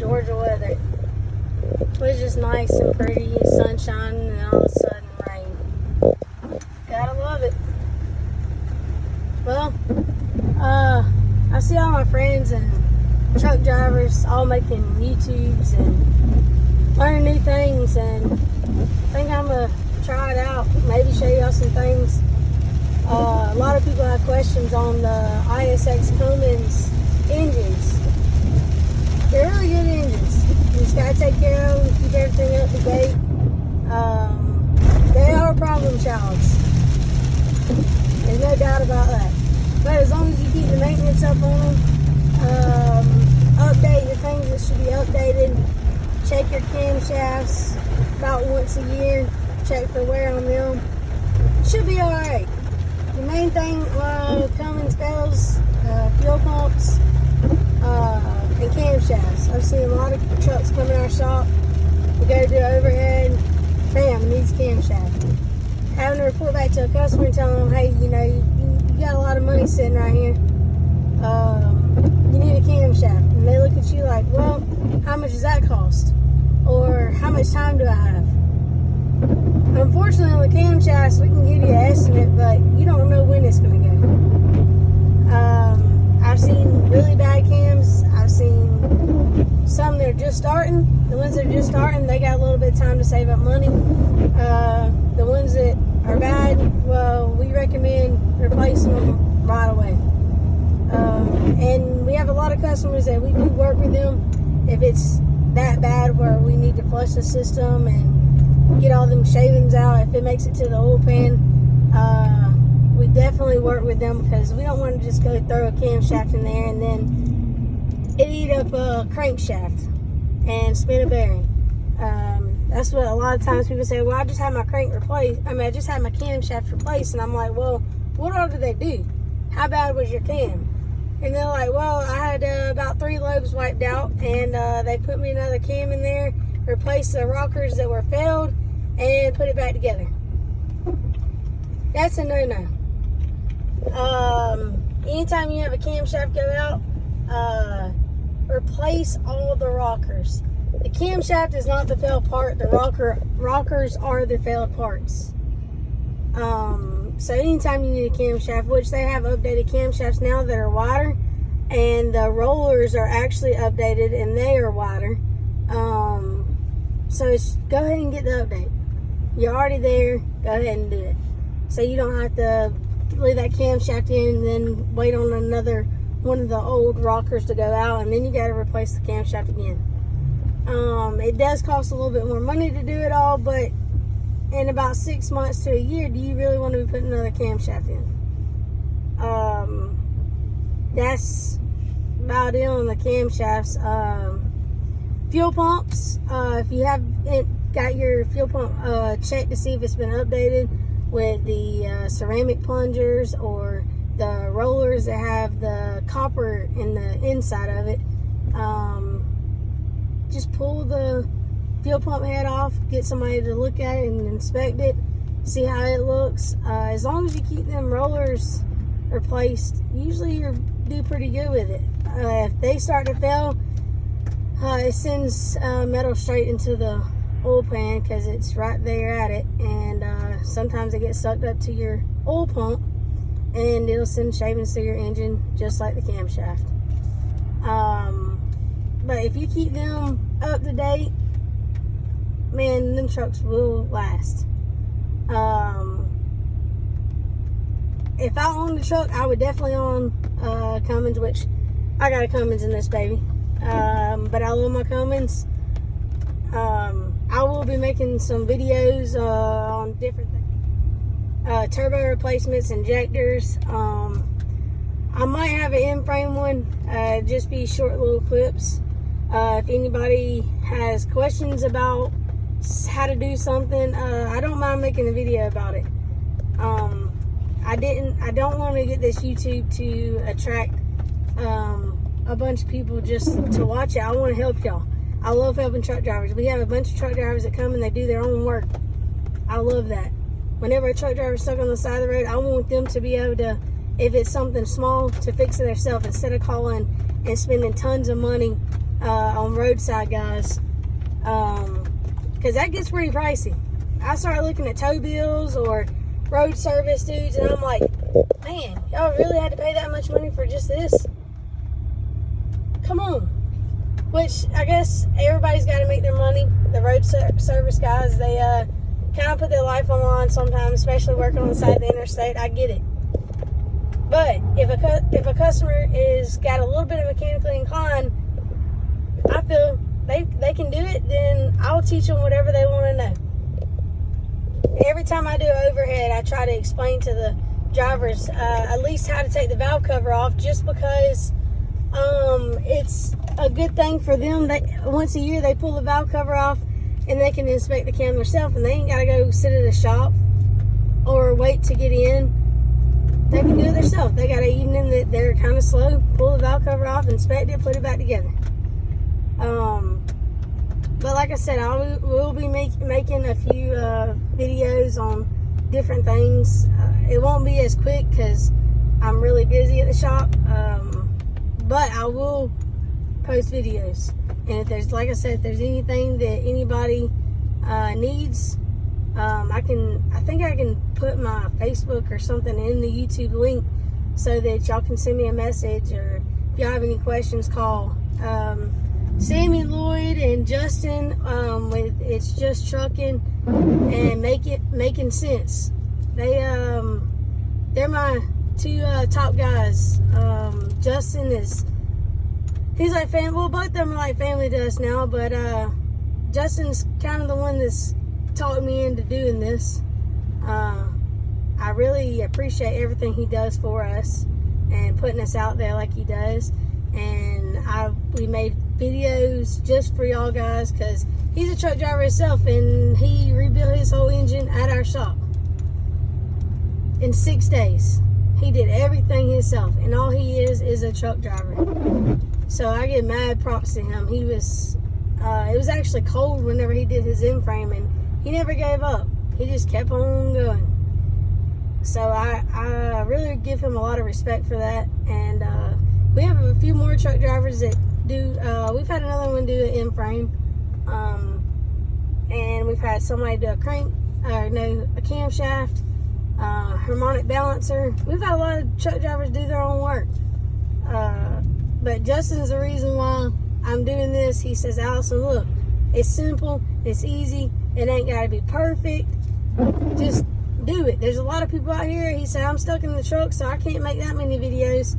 Georgia weather. It was just nice and pretty, sunshine, and then all of a sudden rain. Gotta love it. Well, I see all my friends and truck drivers all making YouTubes and learning new things, and I think I'm gonna try it out, maybe show y'all some things. A lot of people have questions on the ISX Cummins engines. They're really good engines. You just gotta take care of them, keep everything up to date. They are problem childs. There's no doubt about that. But as long as you keep the maintenance up on them, update your things that should be updated, check your camshafts about once a year, check for wear on them, should be alright. The main thing, Cummins bells, fuel pumps, and camshafts. I've seen a lot of trucks come in our shop. We go to do overhead, bam, it needs a camshaft. Having to report back to a customer and telling them, hey, you know, you got a lot of money sitting right here. You need a camshaft. And they look at you like, well, how much does that cost? Or how much time do I have? Unfortunately, on the camshafts, we can give you an estimate, but you don't know when it's going to go. I've seen really bad cams. I've seen some that are just starting. The ones that are just starting, they got a little bit of time to save up money. The ones that are bad, well, we recommend replacing them right away. And we have a lot of customers that we do work with them. If it's that bad where we need to flush the system and get all them shavings out, if it makes it to the oil pan, we definitely work with them, because we don't want to just go throw a camshaft in there and then it eat up a crankshaft and spin a bearing. That's what a lot of times people say, well, I just had my crank replaced. I just had my camshaft replaced. And I'm like, well, what all did they do? How bad was your cam? And they're like, well, I had about 3 lobes wiped out, and they put me another cam in there, replaced the rockers that were failed, and put it back together. That's a no-no. Anytime you have a camshaft go out, replace all the rockers. The camshaft is not the failed part. The rockers are the failed parts. So anytime you need a camshaft, which they have updated camshafts now that are wider, and the rollers are actually updated and they are wider. So go ahead and get the update. You're already there, go ahead and do it. So you don't have to leave that camshaft in and then wait on another one of the old rockers to go out, and then you got to replace the camshaft again. It does cost a little bit more money to do it all, but in about 6 months to a year, do you really want to be putting another camshaft in? That's about it on the camshafts. Fuel pumps, if you have got your fuel pump checked to see if it's been updated with the ceramic plungers or the rollers that have the copper in the inside of it, just pull the fuel pump head off, get somebody to look at it and inspect it, see how it looks. As long as you keep them rollers replaced, usually you do pretty good with it. If they start to fail, it sends metal straight into the oil pan, because it's right there at it, and sometimes it gets sucked up to your oil pump and it'll send shavings to your engine just like the camshaft. But if you keep them up to date, man, them trucks will last. If I owned a truck, I would definitely own Cummins, which I got a Cummins in this baby. But I love my Cummins. I will be making some videos on different things. Turbo replacements, injectors. I might have an in-frame one, just be short little clips. If anybody has questions about how to do something, I don't mind making a video about it. I don't want to get this YouTube to attract a bunch of people just to watch it. I want to help y'all. I love helping truck drivers. We have a bunch of truck drivers that come and they do their own work. I love that. Whenever a truck driver is stuck on the side of the road, I want them to be able to, if it's something small, to fix it themselves instead of calling and spending tons of money on roadside guys, because that gets pretty pricey. I started looking at tow bills or road service dudes, and I'm like, man, y'all really had to pay that much money for just this? Come on. Which I guess everybody's got to make their money. The road service guys, they kind of put their life on the line sometimes, especially working on the side of the interstate. I get it. But if a customer is got a little bit of mechanically inclined, I feel they can do it, then I'll teach them whatever they want to know. Every time I do overhead, I try to explain to the drivers at least how to take the valve cover off, just because it's a good thing for them. That once a year they pull the valve cover off and they can inspect the cam themselves, and they ain't got to go sit at a shop or wait to get in. They can do it themselves. They got an evening that they're kind of slow, pull the valve cover off, inspect it, put it back together. But like I said, we'll be making a few videos on different things. It won't be as quick because I'm really busy at the shop, but I will post videos. And if there's, like I said, if there's anything that anybody needs, I think I can put my Facebook or something in the YouTube link so that y'all can send me a message, or if y'all have any questions, call Sammy Lloyd and Justin with It's Just Trucking and Making Sense. They're my two top guys. Justin he's like family. Well, both of them are like family to us now, but Justin's kind of the one that's talked me into doing this. I really appreciate everything he does for us and putting us out there like he does. And we made videos just for y'all guys, because he's a truck driver himself, and he rebuilt his whole engine at our shop in 6 days. He did everything himself, and all he is a truck driver. So I give mad props to him. It was actually cold whenever he did his end frame, and he never gave up. He just kept on going. So I really give him a lot of respect for that. And we have a few more truck drivers that do. We've had another one do an end frame, and we've had somebody do a camshaft, harmonic balancer. We've had a lot of truck drivers do their own work. But Justin's the reason why I'm doing this. He says, Allison, look, it's simple, it's easy, it ain't got to be perfect. Just do it. There's a lot of people out here. He said, I'm stuck in the truck, so I can't make that many videos.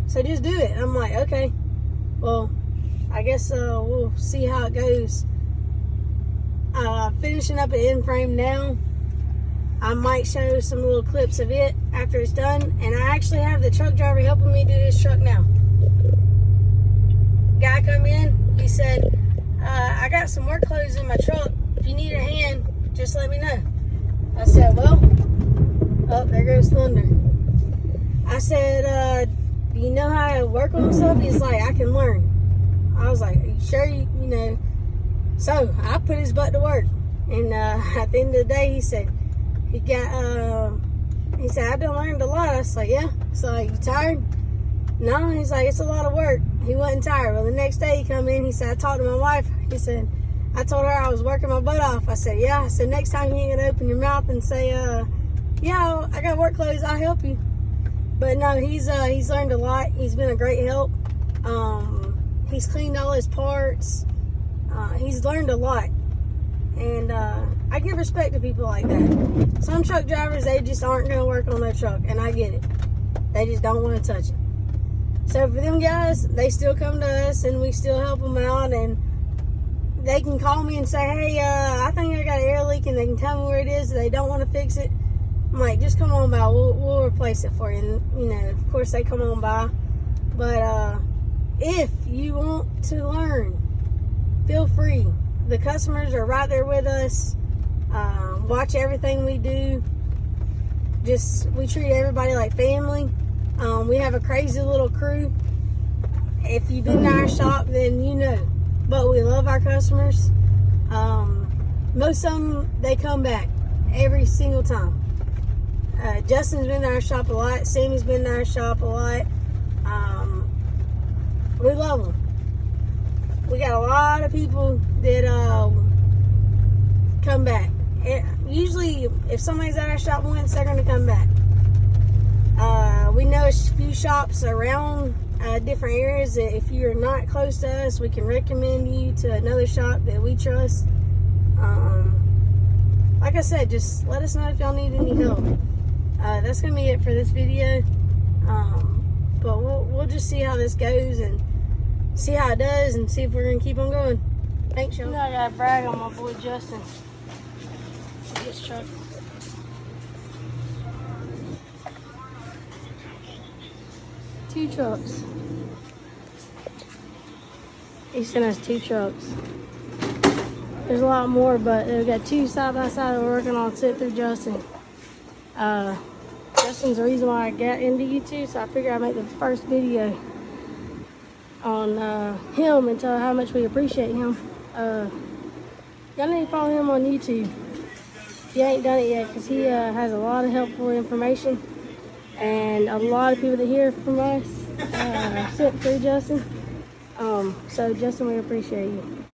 So just do it. I'm like, okay, well, I guess we'll see how it goes. Finishing up an end frame now. I might show some little clips of it after it's done. And I actually have the truck driver helping me do this truck now. Guy come in, he said, I got some work clothes in my truck. If you need a hand, just let me know. I said, well, oh, there goes thunder. I said, do you know how to work on stuff? He's like, I can learn. I was like, are you sure you know? So I put his butt to work. And at the end of the day, he said, I've been learning a lot. I was like, yeah. So you tired? No. He's like, it's a lot of work. He wasn't tired. Well, the next day he come in, he said, I talked to my wife. He said, I told her I was working my butt off. I said, yeah. I said, next time you ain't gonna open your mouth and say, yeah, I got work clothes, I'll help you. But no, he's learned a lot. He's been a great help. He's cleaned all his parts. He's learned a lot. And I give respect to people like that. Some truck drivers, they just aren't going to work on their truck, and I get it. They just don't want to touch it. So for them guys, they still come to us, and we still help them out, and they can call me and say, hey, I think I got an air leak, and they can tell me where it is. They don't want to fix it. I'm like, just come on by. We'll replace it for you. And, of course, they come on by. But if you want to learn, feel free. The customers are right there with us. Watch everything we do. We treat everybody like family. We have a crazy little crew. If you've been to our shop, then you know. But we love our customers. Most of them, they come back every single time. Justin's been to our shop a lot. Sammy's been to our shop a lot. We love them. We got a lot of people that come back. Usually, if somebody's at our shop once, they're going to come back. We know a few shops around different areas that if you're not close to us, we can recommend you to another shop that we trust. Like I said, just let us know if y'all need any help. That's going to be it for this video. But we'll just see how this goes and see how it does and see if we're going to keep on going. Thanks, y'all. You know, I got to brag on my boy Justin. This truck. 2 trucks. He sent us 2 trucks. There's a lot more, but we've got 2 side by side that we're working on sent through Justin. Justin's the reason why I got into YouTube, so I figured I'd make the first video on him and tell how much we appreciate him. Y'all need to follow him on YouTube if you ain't done it yet, because he has a lot of helpful information and a lot of people that hear from us sent through Justin. So Justin, we appreciate you.